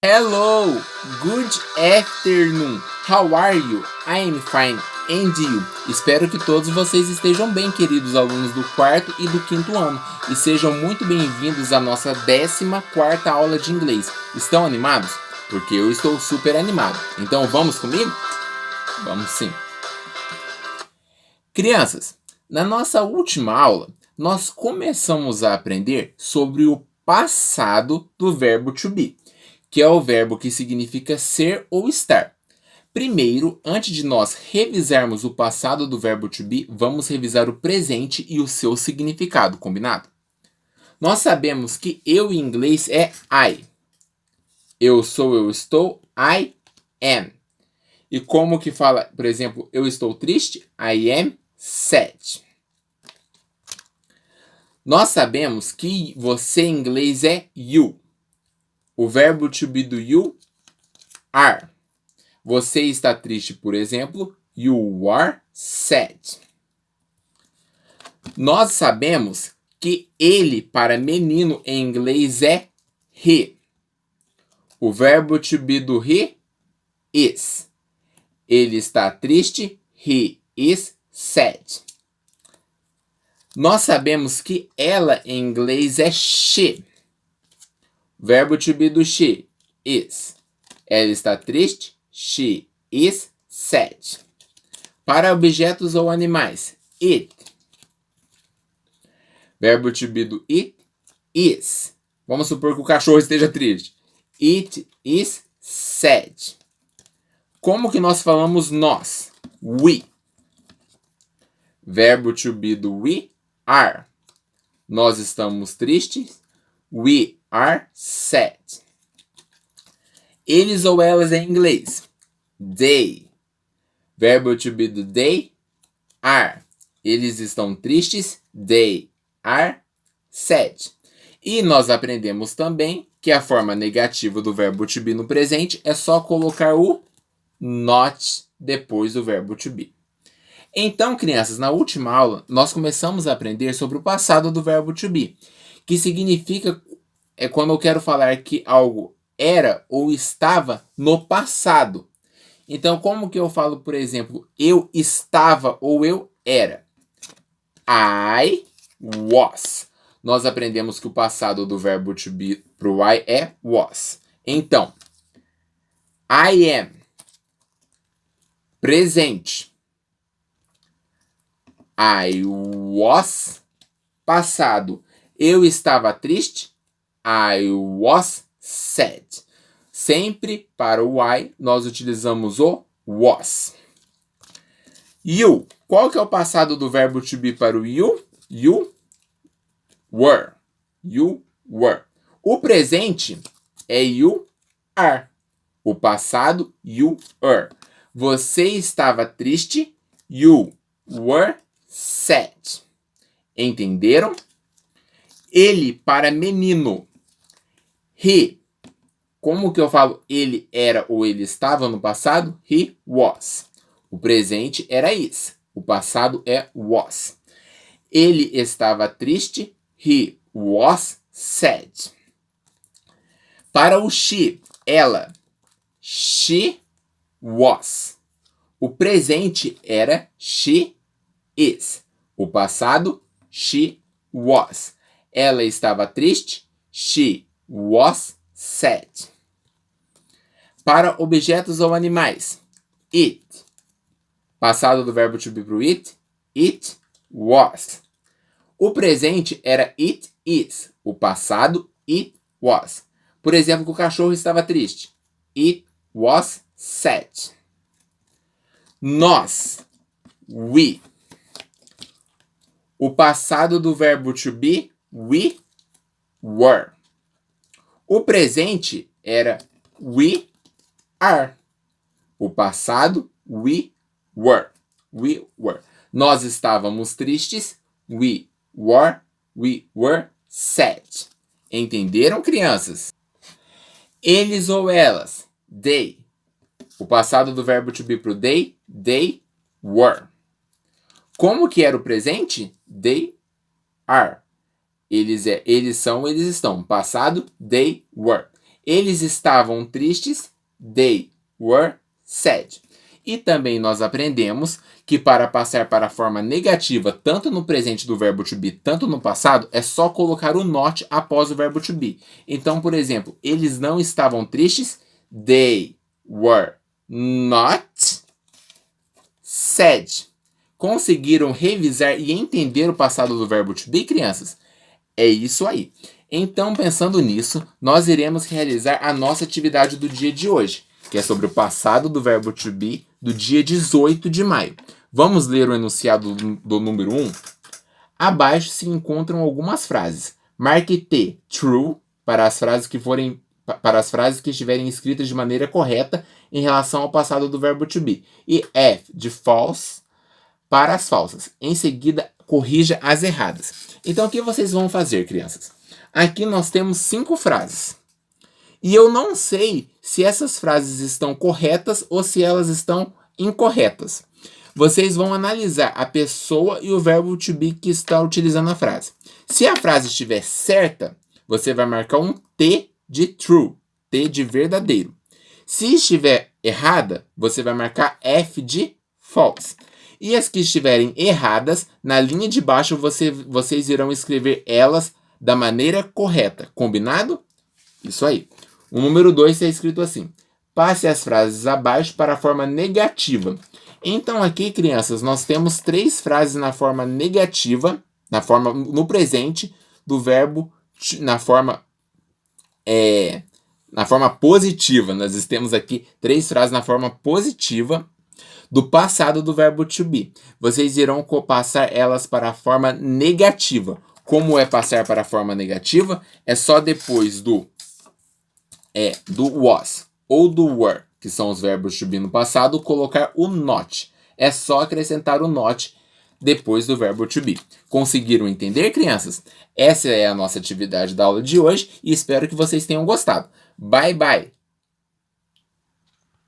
Hello, good afternoon. How are you? I am fine. And you? Espero que todos vocês estejam bem, queridos alunos do quarto e do quinto ano, e sejam muito bem-vindos à nossa 14ª aula de inglês. Estão animados? Porque eu estou super animado. Então vamos comigo? Vamos sim. Crianças, na nossa última aula, nós começamos a aprender sobre o passado do verbo to be, que é o verbo que significa ser ou estar. Primeiro, antes de nós revisarmos o passado do verbo to be, vamos revisar o presente e o seu significado, combinado? Nós sabemos que eu em inglês é I. Eu sou, eu estou, I am. E como que fala, por exemplo, eu estou triste? I am sad. Nós sabemos que você em inglês é you. O verbo to be do you, are. Você está triste, por exemplo, you are sad. Nós sabemos que ele para menino em inglês é he. O verbo to be do he, is. Ele está triste, he is sad. Nós sabemos que ela em inglês é she. Verbo to be do she, is. Ela está triste, she is sad. Para objetos ou animais, it. Verbo to be do it, is. Vamos supor que o cachorro esteja triste. It is sad. Como que nós falamos nós? We. Verbo to be do we, are. Nós estamos tristes. We are sad. Eles ou elas em inglês. They. Verbo to be do they, are. Eles estão tristes. They are sad. E nós aprendemos também que a forma negativa do verbo to be no presente é só colocar o not depois do verbo to be. Então, crianças, na última aula, nós começamos a aprender sobre o passado do verbo to be, que significa quando eu quero falar que algo era ou estava no passado. Então, como que eu falo, por exemplo, eu estava ou eu era? I was. Nós aprendemos que o passado do verbo to be para o I é was. Então, I am. Presente. I was. Passado. Eu estava triste. I was sad. Sempre para o I nós utilizamos o was. You. Qual que é o passado do verbo to be para o you? You were. You were. O presente é you are. O passado, you were. Você estava triste. You were sad. Entenderam? Ele para menino. He. Como que eu falo ele era ou ele estava no passado? He was. O presente era is. O passado é was. Ele estava triste. He was sad. Para o she, ela. She was. O presente era she is. O passado, she was. Ela estava triste. She was sad. Para objetos ou animais, it. Passado do verbo to be para o it was. O presente era it is. O passado, it was. Por exemplo, o cachorro estava triste. It was sad. Nós, we. O passado do verbo to be, we were. O presente era we are. O passado, we were. We were. Nós estávamos tristes. We were sad. Entenderam, crianças? Eles ou elas. They. O passado do verbo to be pro they were. Como que era o presente? They are. Eles são, eles estão. Passado, they were. Eles estavam tristes. They were sad. E também nós aprendemos que para passar para a forma negativa, tanto no presente do verbo to be, tanto no passado, é só colocar o not após o verbo to be. Então, por exemplo, eles não estavam tristes. They were not sad. Conseguiram revisar e entender o passado do verbo to be, crianças? É isso aí. Então, pensando nisso, nós iremos realizar a nossa atividade do dia de hoje, que é sobre o passado do verbo to be do dia 18 de maio. Vamos ler o enunciado do número 1? Abaixo se encontram algumas frases. Marque T, true, para as frases que estiverem escritas de maneira correta em relação ao passado do verbo to be. E F, de false, para as falsas. Em seguida, corrija as erradas. Então, o que vocês vão fazer, crianças? Aqui nós temos 5 frases. E eu não sei se essas frases estão corretas ou se elas estão incorretas. Vocês vão analisar a pessoa e o verbo to be que está utilizando a frase. Se a frase estiver certa, você vai marcar um T de true, T de verdadeiro. Se estiver errada, você vai marcar F de false. E as que estiverem erradas, na linha de baixo vocês irão escrever elas da maneira correta. Combinado? Isso aí. O número 2 está escrito assim. Passe as frases abaixo para a forma negativa. Então aqui, crianças, nós temos 3 frases na forma negativa, no presente do verbo, na forma positiva. Nós temos aqui 3 frases na forma positiva do passado do verbo to be. Vocês irão passar elas para a forma negativa. Como é passar para a forma negativa? É só depois do was ou do were, que são os verbos to be no passado, colocar o not. É só acrescentar o not depois do verbo to be. Conseguiram entender, crianças? Essa é a nossa atividade da aula de hoje e espero que vocês tenham gostado. Bye, bye!